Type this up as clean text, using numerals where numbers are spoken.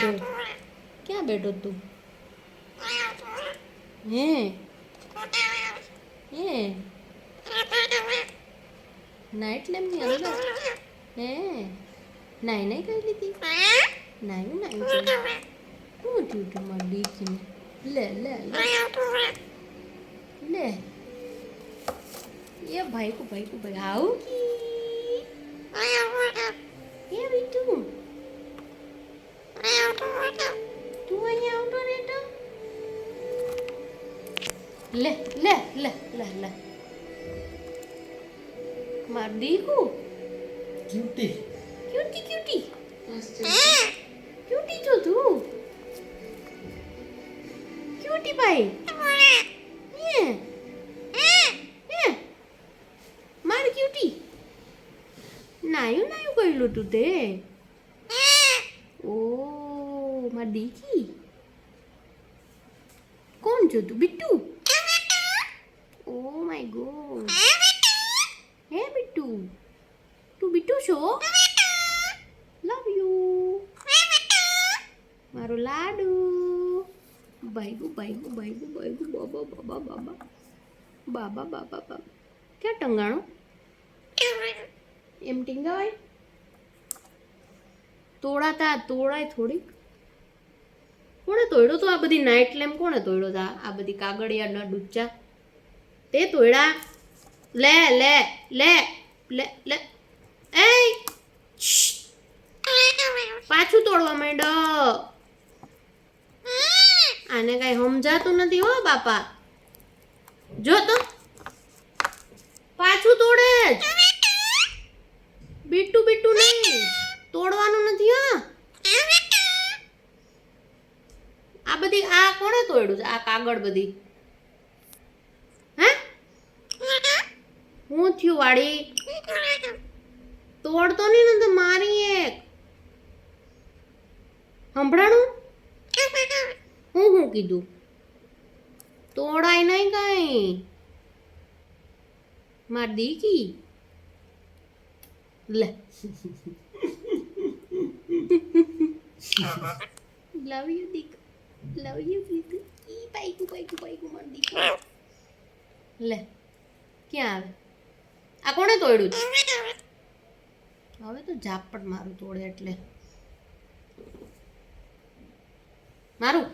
બેઠો? ક્યાં બેઠો તું? હે હે નાઇટ લેમ્પની અંદર હે નાઈ નાઈ કરી લીધી? નાયું નાયું શું થયું તું મારી દીકરીને? લે લે લે લે એ ભાઈકું ભાઈ આવું કી એ બીટું તું અહીંયા આવતો રહેતો? લે લે લે લે લે માર દીકું ક્યુટી ક્યુટી ક્યુટી ક્યુટી છો તું ક્યુટી ભાઈ હે હે માર ક્યુટી નાયું નાયું કહેલું તું તે ઓ માર દીકી કોણ છો તું? બિટ્ટુ ઓ માય ગોડ હે બિટ્ટુ તું બિટ્ટુ છો? લવ યુ મારો લાડુ ભાઈગુ ભાઈગુ ભાઈગુ ભાઈગુ બાબા બાબા બાબા બાબા બાબા બાબા ક્યાં ટંગાણું એમ ટીંગાવાય? તોડાતા તોડાય થોડીક. કોણે તોડ્યો તો આ બધી નાઇટ લેમ્પ? કોણે તોડ્યો તા આ બધી કાગળિયાના ડુચ્ચા? તે તોડ્યા? લે લે લે લે લે એ પાછું તોડવા માંડો. આને કઈ સમજાતું નથી હો બાપા. જો તો પાછું તોડે જ. બીટુ બીટુ નહીં તોડવાનું નથી. હા આ બધી આ કોણે તોડ્યું છે? આ કાગળ બધી હે હું થયું વાડી? તોડતો નહીં ને તો મારી એક સંભળાણું હું કીધું? તોડાય નહીં કઈ માર દીકી. લે લવ યુ દીક લવ યુ દીક ઈ પાઈકુ પાઈકુ પાઈકુ માર દીક. લે ક્યાં આવે? આ કોણે તોડ્યું? હવે તો ઝાપટ મારું તોડે એટલે મારું